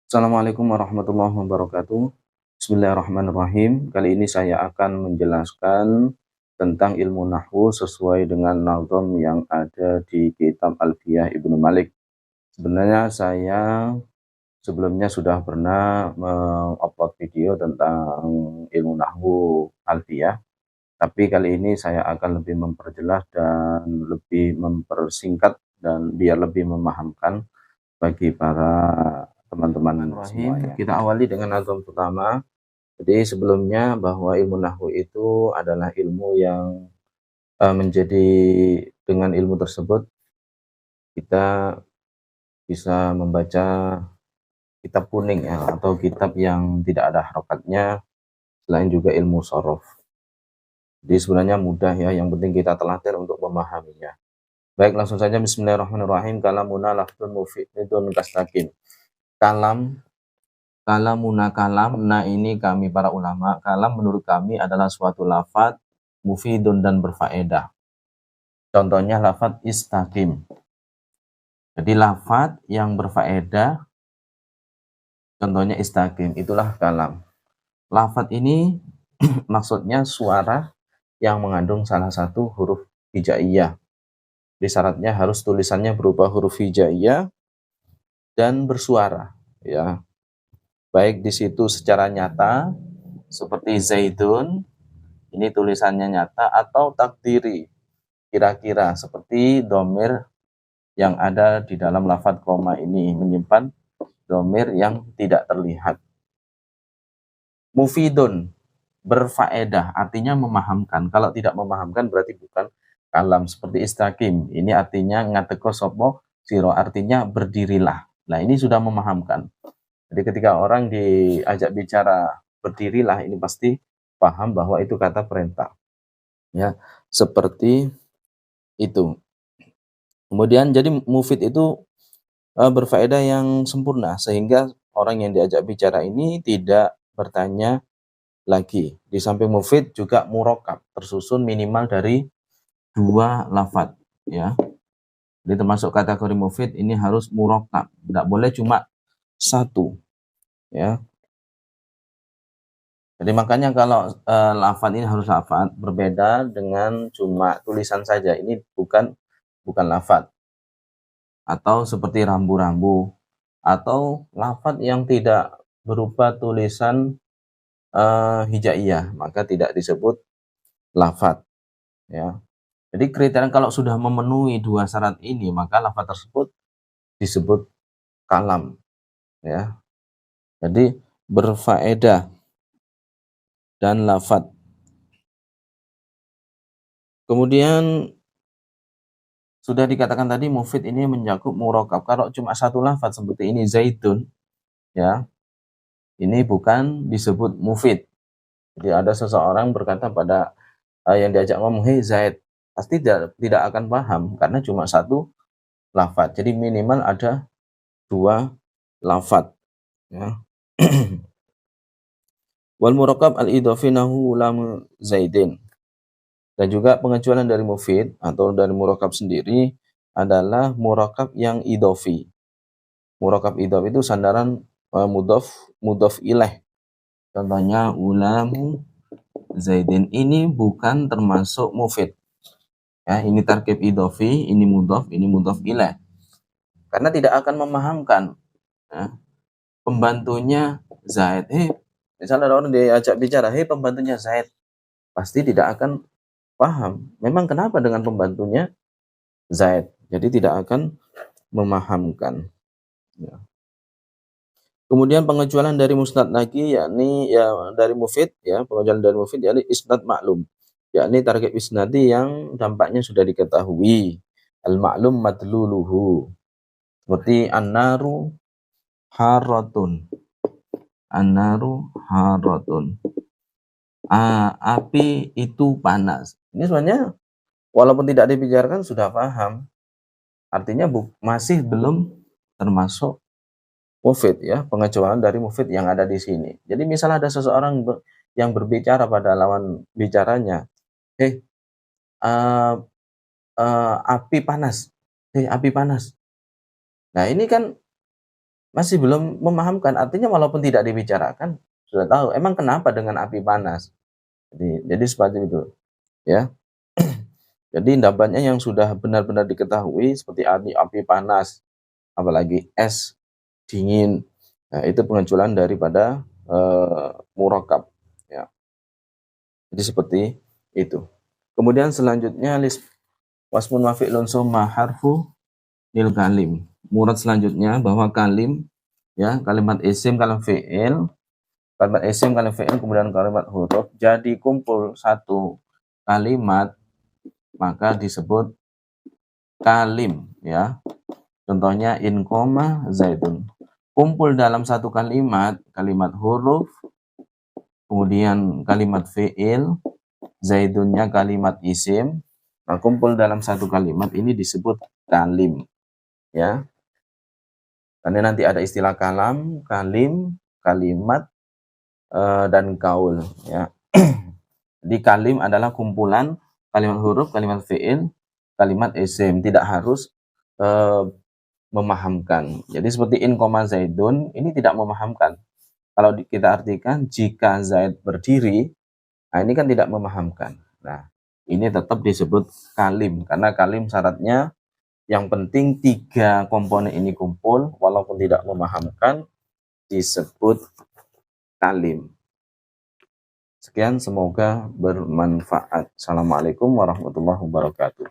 Assalamualaikum warahmatullahi wabarakatuh. Bismillahirrahmanirrahim. Kali ini saya akan menjelaskan tentang ilmu nahwu sesuai dengan nazam yang ada di kitab Alfiyah Ibnu Malik. Sebenarnya saya sebelumnya sudah pernah mengupload video tentang ilmu nahwu Alfiyah, tapi kali ini saya akan lebih memperjelas dan lebih mempersingkat dan biar lebih memahamkan bagi para teman-teman semuanya. Kita awali dengan nazam pertama. Jadi sebelumnya bahwa ilmu nahwu itu adalah ilmu yang menjadi dengan ilmu tersebut kita bisa membaca kitab kuning ya, atau kitab yang tidak ada harokatnya, selain juga ilmu sorof. Jadi sebenarnya mudah ya, yang penting kita telaten untuk memahaminya. Baik, langsung saja bismillahirrahmanirrahim. Kalamuna lafzun mufidun kastakim. Kalamuna kalam, nah ini kami para ulama, kalam menurut kami adalah suatu lafadz mufidun dan berfaedah. Contohnya lafadz istaqim. Jadi lafadz yang berfaedah, contohnya istaqim, itulah kalam. Lafadz ini maksudnya suara yang mengandung salah satu huruf hijaiyah. Jadi syaratnya harus tulisannya berupa huruf hijaiyah dan bersuara, ya. Baik di situ secara nyata seperti Zaidun, ini tulisannya nyata, atau takdiri, kira-kira seperti domir yang ada di dalam lafadz koma ini menyimpan domir yang tidak terlihat. Mufidun, berfaedah, artinya memahamkan. Kalau tidak memahamkan berarti bukan kalam. Seperti istaqim, ini artinya ngateko sopo siro, artinya berdirilah. Nah ini sudah memahamkan. Jadi ketika orang diajak bicara berdirilah, ini pasti paham bahwa itu kata perintah. Ya, seperti itu. Kemudian jadi mufid itu berfaedah yang sempurna, sehingga orang yang diajak bicara ini tidak bertanya lagi. Di samping mufid juga murokab, tersusun minimal dari 2 lafadz, ya. Jadi termasuk kategori mufid ini harus murokab, tidak boleh cuma satu, ya. Jadi makanya kalau lafadz ini harus lafadz berbeda dengan cuma tulisan saja. Ini bukan lafadz. Atau seperti rambu-rambu, atau lafadz yang tidak berupa tulisan hijaiyah, maka tidak disebut lafadz, ya. Jadi kriteria kalau sudah memenuhi 2 syarat ini, maka lafadz tersebut disebut kalam, ya. Jadi berfaedah dan lafadz. Kemudian sudah dikatakan tadi mufid ini mencakup murokab. Kalau cuma satu lafadz seperti ini Zaidun, ya, ini bukan disebut mufid. Jadi ada seseorang berkata pada yang diajak ngomong, "Hei Zaid," pasti tidak akan paham karena cuma satu lafadz. Jadi minimal ada 2 lafadz, ya. Wal murakkab al-idhafi nahu lam Zaidin. Dan juga pengecualian dari mufid atau dari murakkab sendiri adalah murakkab yang idhafi. Murakkab idhafi itu sandaran mudhaf ilaih. Contohnya ulamu Zaidin, ini bukan termasuk mufid. Ya, ini tarkib idhafi, ini mudhaf ilaih. Karena tidak akan memahamkan, ya, pembantunya Zaid. Misalnya ada orang diajak bicara, pembantunya Zaid, pasti tidak akan paham. Memang kenapa dengan pembantunya Zaid? Jadi tidak akan memahamkan. Ya. Kemudian pengecualian dari musnad lagi, yakni ya dari mufid, ya, pengecualian dari mufid yakni isnad maklum, yakni target isnadi yang dampaknya sudah diketahui. Al-ma'lum madluluhu. Seperti an-naru haratun. An-naru haratun. Api itu panas. Ini sebenarnya walaupun tidak dibicarakan sudah paham. Artinya masih belum termasuk mufid, ya, pengecualian dari mufid yang ada di sini. Jadi misalnya ada seseorang yang berbicara pada lawan bicaranya, api panas. Api panas. Nah ini kan Masih belum memahamkan, artinya walaupun tidak dibicarakan, sudah tahu, emang kenapa dengan api panas? Jadi seperti itu, ya. Jadi dampaknya yang sudah benar-benar diketahui seperti api panas, apalagi es dingin, nah itu pengecualian daripada murakab, ya. Jadi seperti itu. Kemudian selanjutnya wasmun wa fi'lun summa harfu lil kalim. Murad selanjutnya bahwa kalim, ya, kalimat isim, kalimat isim, kalimat fi'il, kemudian kalimat huruf jadi kumpul satu kalimat maka disebut kalim, ya. Contohnya in koma zaidun. Kumpul dalam satu kalimat, kalimat huruf, kemudian kalimat fi'il, zaidunnya kalimat isim. Nah, kumpul dalam satu kalimat ini disebut kalim, ya. Karena nanti ada istilah kalam, kalim, kalimat, dan kaul, ya. Jadi kalim adalah kumpulan kalimat huruf, kalimat fi'il, kalimat isim, tidak harus memahamkan. Jadi seperti in koma zaidun ini tidak memahamkan. Kalau kita artikan jika Zaid berdiri, nah ini kan tidak memahamkan. Nah, ini tetap disebut kalim karena kalim syaratnya yang penting tiga komponen ini kumpul walaupun tidak memahamkan disebut kalim. Sekian, semoga bermanfaat. Assalamualaikum warahmatullahi wabarakatuh.